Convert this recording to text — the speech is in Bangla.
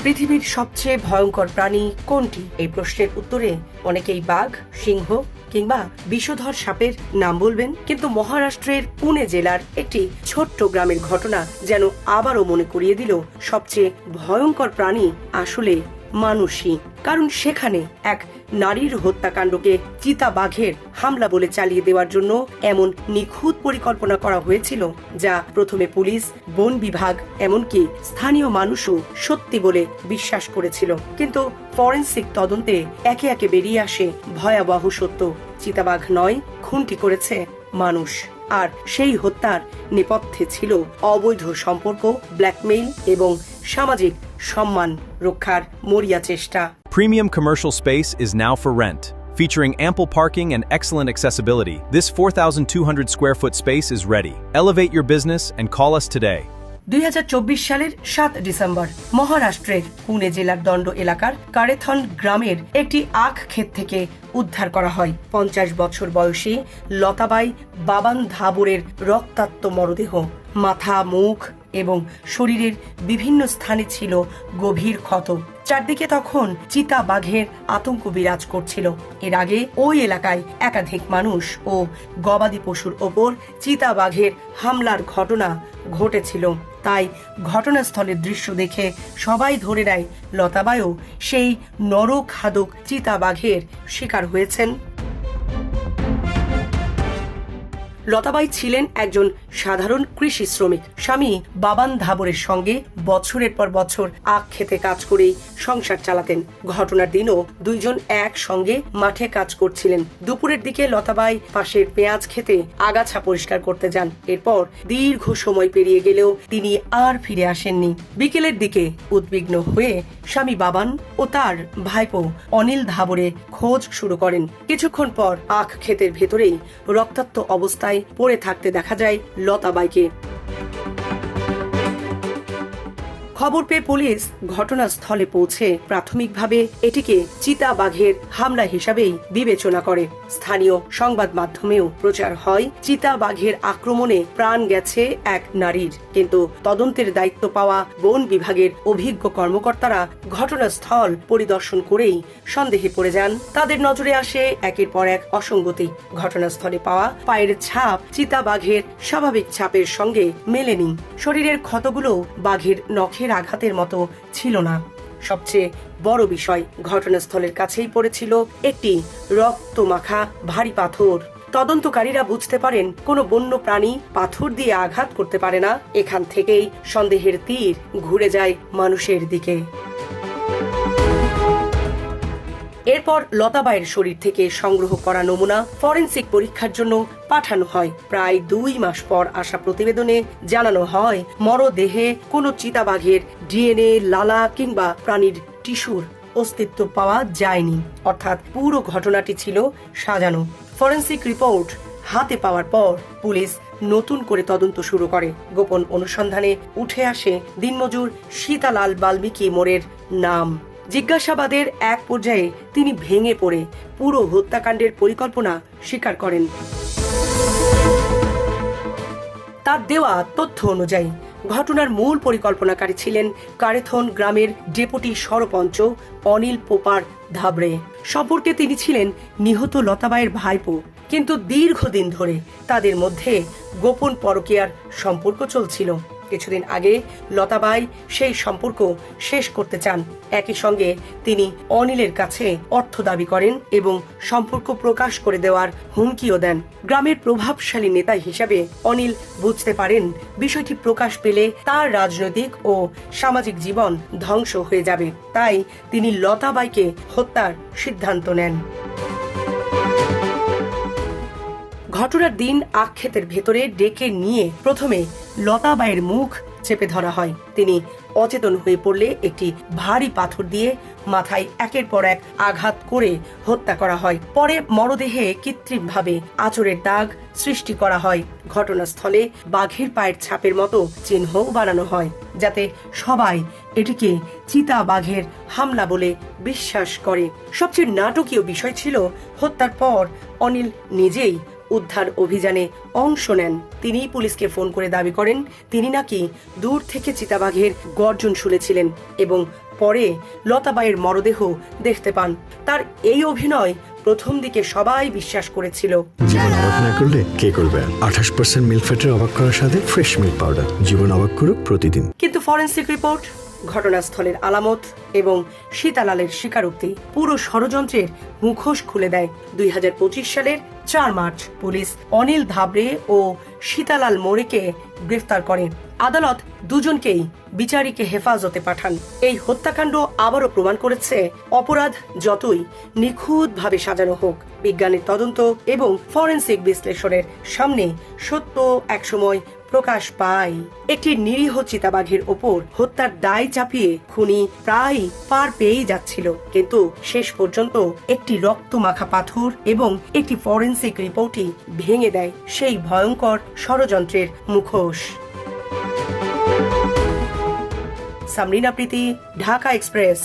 পৃথিবীর সবচেয়ে ভয়ঙ্কর প্রাণী কোনটি? এই প্রশ্নের উত্তরে অনেকেই বাঘ, সিংহ কিংবা বিষধর সাপের নাম বলবেন, কিন্তু মহারাষ্ট্রের পুনে জেলার একটি ছোট্ট গ্রামের ঘটনা যেন আবারও মনে করিয়ে দিল সবচেয়ে ভয়ঙ্কর প্রাণী আসলে মানুষই। কারণ সেখানে এক নারীর হত্যাকাণ্ডকে চিতাবাঘের হামলা বলে চালিয়ে দেওয়ার জন্য এমন নিখুঁত পরিকল্পনা করা হয়েছিল, যা প্রথমে পুলিশ, বন বিভাগ, এমনকি স্থানীয় মানুষও সত্যি বলে বিশ্বাস করেছিল। কিন্তু ফরেনসিক তদন্তে একে একে বেরিয়ে আসে ভয়াবহ সত্য। চিতাবাঘ নয়, খুনটি করেছে মানুষ। আর সেই হত্যার নেপথ্যে ছিল অবৈধ সম্পর্ক, ব্ল্যাকমেইল এবং সামাজিক সম্মান রক্ষার মরিয়া চেষ্টা। Premium commercial space is now for rent. Featuring ample parking and excellent accessibility, this 4,200 square foot space is ready. Elevate your business and call us today. 2024 সালের 7 ডিসেম্বর মহারাষ্ট্রের পুনে জেলার দণ্ড এলাকার কারেথন গ্রামের একটি আখ ক্ষেত থেকে উদ্ধার করা হয় 50 বছর বয়সী লতাবাই বাবান ধাবরের রক্তাক্ত মরদেহ। মাথা, মুখ এবং শরীরের বিভিন্ন স্থানে ছিল গভীর ক্ষত। চারদিকে তখন চিতা বাঘের আতঙ্ক বিরাজ করছিল। এর আগে ওই এলাকায় একাধিক মানুষ ও গবাদি পশুর ওপর চিতা বাঘের হামলার ঘটনা ঘটেছিল। তাই ঘটনাস্থলের দৃশ্য দেখে সবাই ধরে নেয় লতাবাইও সেই নরখাদক চিতা বাঘের শিকার হয়েছেন। লতাবাই ছিলেন একজন সাধারণ কৃষি শ্রমিক। স্বামী বাবান ধাবরের সঙ্গে বছরের পর বছর আখ খেতে কাজ করেই সংসার চালাতেন। ঘটনার দিনও দুইজন একসঙ্গে মাঠে কাজ করছিলেন। দুপুরের দিকে লতাবাই পাশের পেঁয়াজ খেতে আগাছা পরিষ্কার করতে যান। এরপর দীর্ঘ সময় পেরিয়ে গেলেও তিনি আর ফিরে আসেননি। বিকেলের দিকে উদ্বিগ্ন হয়ে স্বামী বাবান ও তার ভাইপো অনিল ধাবরে খোঁজ শুরু করেন। কিছুক্ষণ পর আখ ক্ষেতের ভেতরেই রক্তাক্ত অবস্থায় পড়ে থাকতে দেখা যায় লতাবাইকে। খবর পেয়ে পুলিশ ঘটনাস্থলে পৌঁছে প্রাথমিকভাবে এটিকে চিতা বাঘের হামলা হিসাবেই বিবেচনা করে। স্থানীয় সংবাদ মাধ্যমেও প্রচার হয় চিতা বাঘের আক্রমণে প্রাণ গেছে এক নারীর। কিন্তু তদন্তের দায়িত্ব পাওয়া বন বিভাগের অভিজ্ঞ কর্মকর্তারা ঘটনাস্থল পরিদর্শন করেই সন্দেহে পড়ে যান। তাদের নজরে আসে একের পর এক অসঙ্গতি। ঘটনাস্থলে পাওয়া পায়ের ছাপ চিতা বাঘের স্বাভাবিক ছাপের সঙ্গে মেলেনি। শরীরের ক্ষতগুলো বাঘের নখের আঘাতের মতো ছিল না। সবচেয়ে বড় বিষয়, ঘটনাস্থলের কাছেই পড়েছিল একটি রক্তমাখা ভারী পাথর। তদন্তকারীরা বুঝতে পারেন কোনো বন্য প্রাণী পাথর দিয়ে আঘাত করতে পারে না। এখান থেকেই সন্দেহের তীর ঘুরে যায় মানুষের দিকে। এরপর লতাবাইয়ের শরীর থেকে সংগ্রহ করা নমুনা ফরেনসিক পরীক্ষার জন্য পাঠানো হয়। প্রায় 2 মাস পর আসা প্রতিবেদনে জানানো হয় মরদেহে কোনো চিতাবাঘের ডিএনএ, লালা কিংবা প্রাণীর টিস্যুর অস্তিত্ব পাওয়া যায়নি। অর্থাৎ পুরো ঘটনাটি ছিল সাজানো। ফরেনসিক রিপোর্ট হাতে পাওয়ার পর পুলিশ নতুন করে তদন্ত শুরু করে। গোপন অনুসন্ধানে উঠে আসে দিনমজুর সীতালাল বাল্মীকি মোড়ের নাম। জিজ্ঞাসাবাদের এক পর্যায়ে তিনি ভেঙে পড়ে পুরো হত্যাকাণ্ডের পরিকল্পনা স্বীকার করেন। তার দেওয়া তথ্য অনুযায়ী ঘটনার মূল পরিকল্পনাকারী ছিলেন কারেথন গ্রামের ডেপুটি সরপঞ্চ অনিল পোপার ধাবরে। সম্পর্কে তিনি ছিলেন নিহত লতাবাইয়ের ভাইপো, কিন্তু দীর্ঘদিন ধরে তাদের মধ্যে গোপন পরকীয়ার সম্পর্ক চলছিল। কিছুদিন আগে লতাবাই সেই সম্পর্ক শেষ করতে চান। একই সঙ্গে তিনি অনিলের কাছে অর্থ দাবি করেন এবং সম্পর্ক প্রকাশ করে দেওয়ার হুমকিও দেন। গ্রামের প্রভাবশালী নেতা হিসাবে অনিল বুঝতে পারেন বিষয়টি প্রকাশ পেলে তার রাজনৈতিক ও সামাজিক জীবন ধ্বংস হয়ে যাবে। তাই তিনি লতাবাইকে হত্যার সিদ্ধান্ত নেন। ঘটনার দিন আখ ক্ষেতের ভেতরে ডেকে নিয়ে প্রথমে লতাবাইয়ের মুখ চেপে ধরা হয়। তিনি অচেতন হয়ে পড়লে একটি ভারী পাথর দিয়ে মাথায় একের পর এক আঘাত করে হত্যা করা হয়। পরে মরদেহে কৃত্রিমভাবে আঁচড়ের দাগ সৃষ্টি করা হয়। ঘটনাস্থলে বাঘের পায়ের ছাপের মতো চিহ্নও বানানো হয়, যাতে সবাই এটিকে চিতা বাঘের হামলা বলে বিশ্বাস করে। সবচেয়ে নাটকীয় বিষয় ছিল হত্যার পর অনিল নিজেই উদ্ধার অভিযানে অংশ নেন। তিনি পুলিশকে ফোন করে দাবি করেন তিনি নাকি দূর থেকে চিতাবাঘের গর্জন শুনেছিলেন এবং পরে লতাবাইয়ের মরদেহ দেখতে পান। তার এই অভিনয় প্রথম দিকে সবাই বিশ্বাস করেছিল। জীবন অবাক না করলে কে করবে? 28% মিল্ক ফ্যাটের অবাক করার সাথে ফ্রেশ মিল্ক পাউডার, জীবন অবাক করুক প্রতিদিন। কিন্তু ফরেনসিক রিপোর্ট, ঘটনাস্থলের আলামত এবং সীতালালের স্বীকারোক্তি পুরো ষড়যন্ত্রের মুখোশ খুলে দেয়। 2025 সালের 4 মার্চ পুলিশ অনিল ধাবড়ে ও সীতালাল মোড়েকে গ্রেফতার করে। আদালত দুজনকেই বিচারিকে হেফাজতে পাঠান। এই হত্যাকাণ্ড আবারও প্রমাণ করেছে অপরাধ যতই নিখুঁতভাবে সাজানো হোক, বিজ্ঞানের তদন্ত এবং ফরেনসিক বিশ্লেষণের সামনে সত্য একসময় প্রকাশ পায়। একটি নিরীহ চিতাবাঘের ওপর হত্যার দায় চাপিয়ে খুনি প্রায় পার পেয়েই যাচ্ছিল, কিন্তু শেষ পর্যন্ত একটি রক্তমাখা পাথর এবং একটি ফরেনসিক রিপোর্টই ভেঙে দেয় সেই ভয়ঙ্কর ষড়যন্ত্রের মুখোশ। সামরিনা প্রীতি, ঢাকা এক্সপ্রেস।